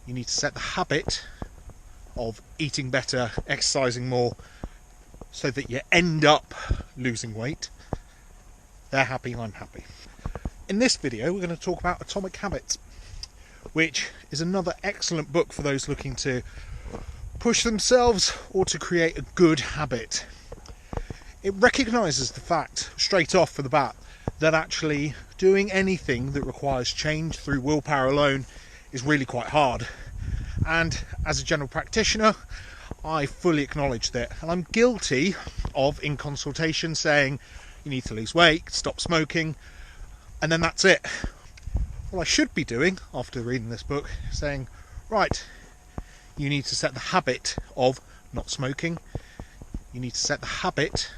You need to set the habit of eating better, exercising more, so that you end up losing weight. They're happy, I'm happy. In this video, we're going to talk about Atomic Habits, which is another excellent book for those looking to push themselves or to create a good habit. It recognises the fact, straight off for the bat, that actually doing anything that requires change through willpower alone is really quite hard. And as a general practitioner, I fully acknowledge that. And I'm guilty of, in consultation, saying you need to lose weight, stop smoking, and then that's it. What I should be doing after reading this book is saying, right, you need to set the habit of not smoking. You need to set the habit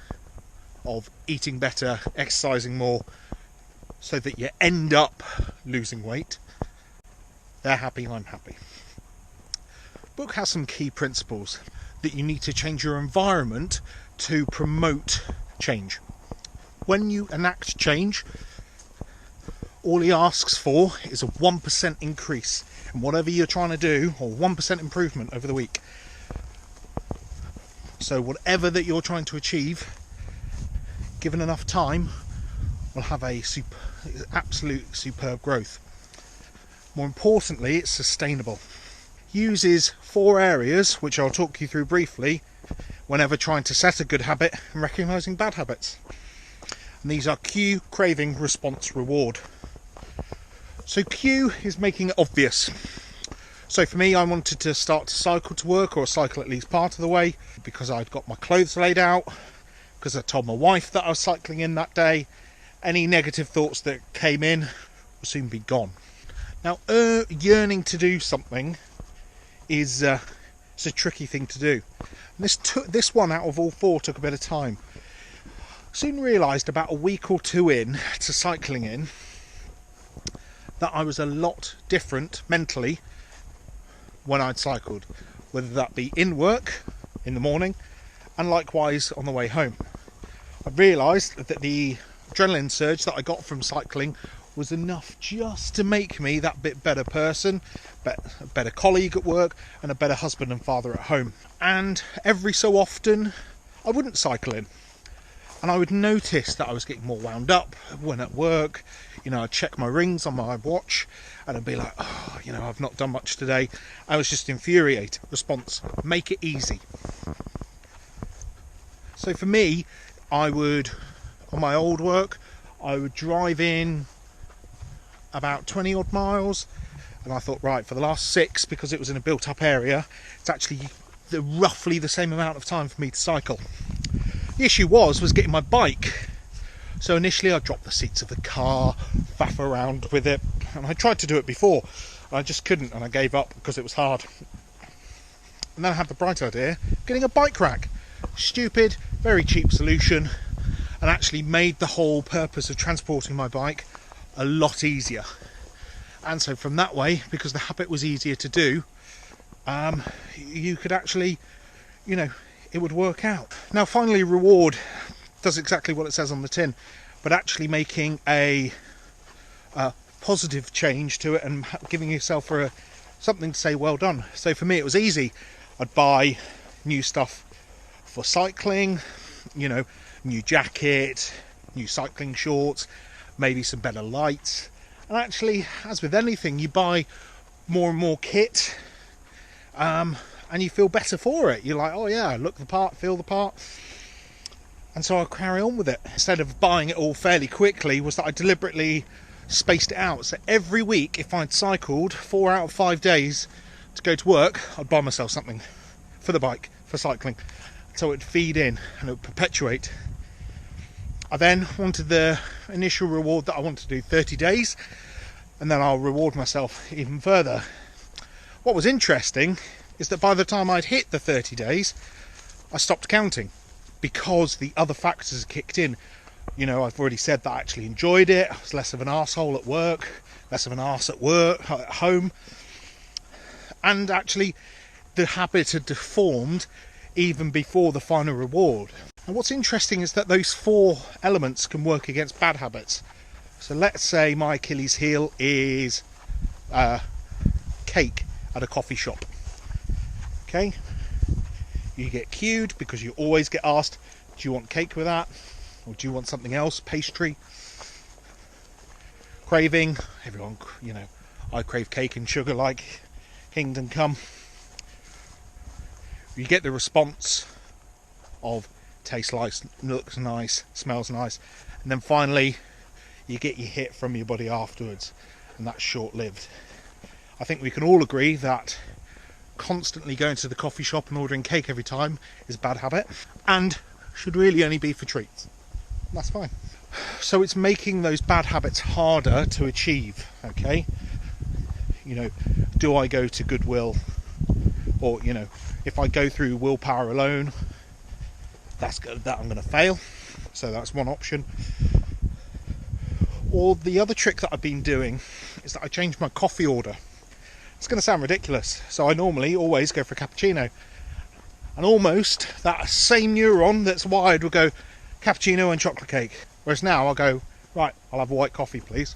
of eating better, exercising more, so that you end up losing weight. They're happy, I'm happy. The book has some key principles that you need to change your environment to promote change. When you enact change, all he asks for is a 1% increase in whatever you're trying to do, or 1% improvement over the week. So whatever that you're trying to achieve, given enough time, will have a absolute superb growth. More importantly, it's sustainable. Uses 4 areas, which I'll talk you through briefly, whenever trying to set a good habit and recognising bad habits. And these are cue, craving, response, reward. So cue is making it obvious. So for me, I wanted to start to cycle to work, or cycle at least part of the way, because I'd got my clothes laid out, because I told my wife that I was cycling in that day. Any negative thoughts that came in will soon be gone. Now, yearning to do something is it's a tricky thing to do. And this one out of all 4 took a bit of time. Soon realised about a week or 2 in to cycling in that I was a lot different mentally when I'd cycled, whether that be in work in the morning and likewise on the way home. I realised that the adrenaline surge that I got from cycling was enough just to make me that bit better person, a better colleague at work, and a better husband and father at home. And every so often I wouldn't cycle in, and I would notice that I was getting more wound up when at work. I'd check my rings on my watch and I'd be like, I've not done much today. I was just infuriated. Response: make it easy. So for me, I would, on my old work, I would drive in about 20 odd miles, and I thought, right, for the last 6, because it was in a built up area, it's actually roughly the same amount of time for me to cycle. The issue was getting my bike. So initially I dropped the seats of the car, faff around with it, and I tried to do it before, and I just couldn't, and I gave up because it was hard. And then I had the bright idea of getting a bike rack. Stupid, very cheap solution, and actually made the whole purpose of transporting my bike a lot easier. And so from that way, because the habit was easier to do, you could actually, it would work out. Now finally, reward does exactly what it says on the tin, but actually making a positive change to it and giving yourself something to say well done. So for me it was easy. I'd buy new stuff for cycling, new jacket, new cycling shorts, maybe some better lights. And actually, as with anything, you buy more and more kit, and you feel better for it. You're like, oh yeah, look the part, feel the part. And so I'll carry on with it. Instead of buying it all fairly quickly, was that I deliberately spaced it out. So every week, if I'd cycled 4 out of 5 days to go to work, I'd buy myself something for the bike, for cycling. So it'd feed in and it would perpetuate. I then wanted the initial reward that I wanted to do 30 days, and then I'll reward myself even further. What was interesting is that by the time I'd hit the 30 days, I stopped counting, because the other factors kicked in. I've already said that I actually enjoyed it. I was less of an arsehole at work, less of an arse at home, and actually the habit had deformed even before the final reward. And what's interesting is that those 4 elements can work against bad habits. So let's say my Achilles heel is cake at a coffee shop. Okay, you get queued because you always get asked, do you want cake with that, or do you want something else, pastry? Craving, everyone, you know, I crave cake and sugar like kingdom come. You get the response of tastes nice, looks nice, smells nice, and then finally you get your hit from your body afterwards, and that's short-lived. I think we can all agree that constantly going to the coffee shop and ordering cake every time is a bad habit and should really only be for treats. That's fine. So it's making those bad habits harder to achieve, okay? You know, do I go to Goodwill, or, you know, if I go through willpower alone, that I'm going to fail. So that's one option. Or the other trick that I've been doing is that I changed my coffee order. It's going to sound ridiculous. So I normally always go for a cappuccino, and almost that same neuron that's wired will go cappuccino and chocolate cake. Whereas now I'll go, right, I'll have a white coffee please.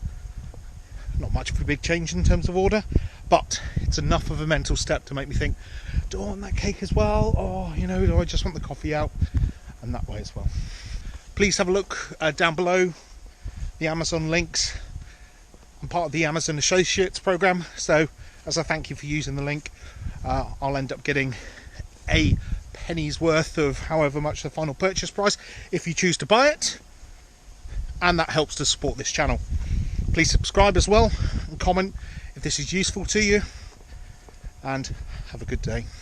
Not much of a big change in terms of order, but it's enough of a mental step to make me think, do I want that cake as well? Or, you know, do I just want the coffee out? And that way as well. Please have a look down below, the Amazon links. I'm part of the Amazon Associates program, so as a thank you for using the link, I'll end up getting a penny's worth of however much the final purchase price if you choose to buy it, and that helps to support this channel. Please subscribe as well and comment if this is useful to you, and have a good day.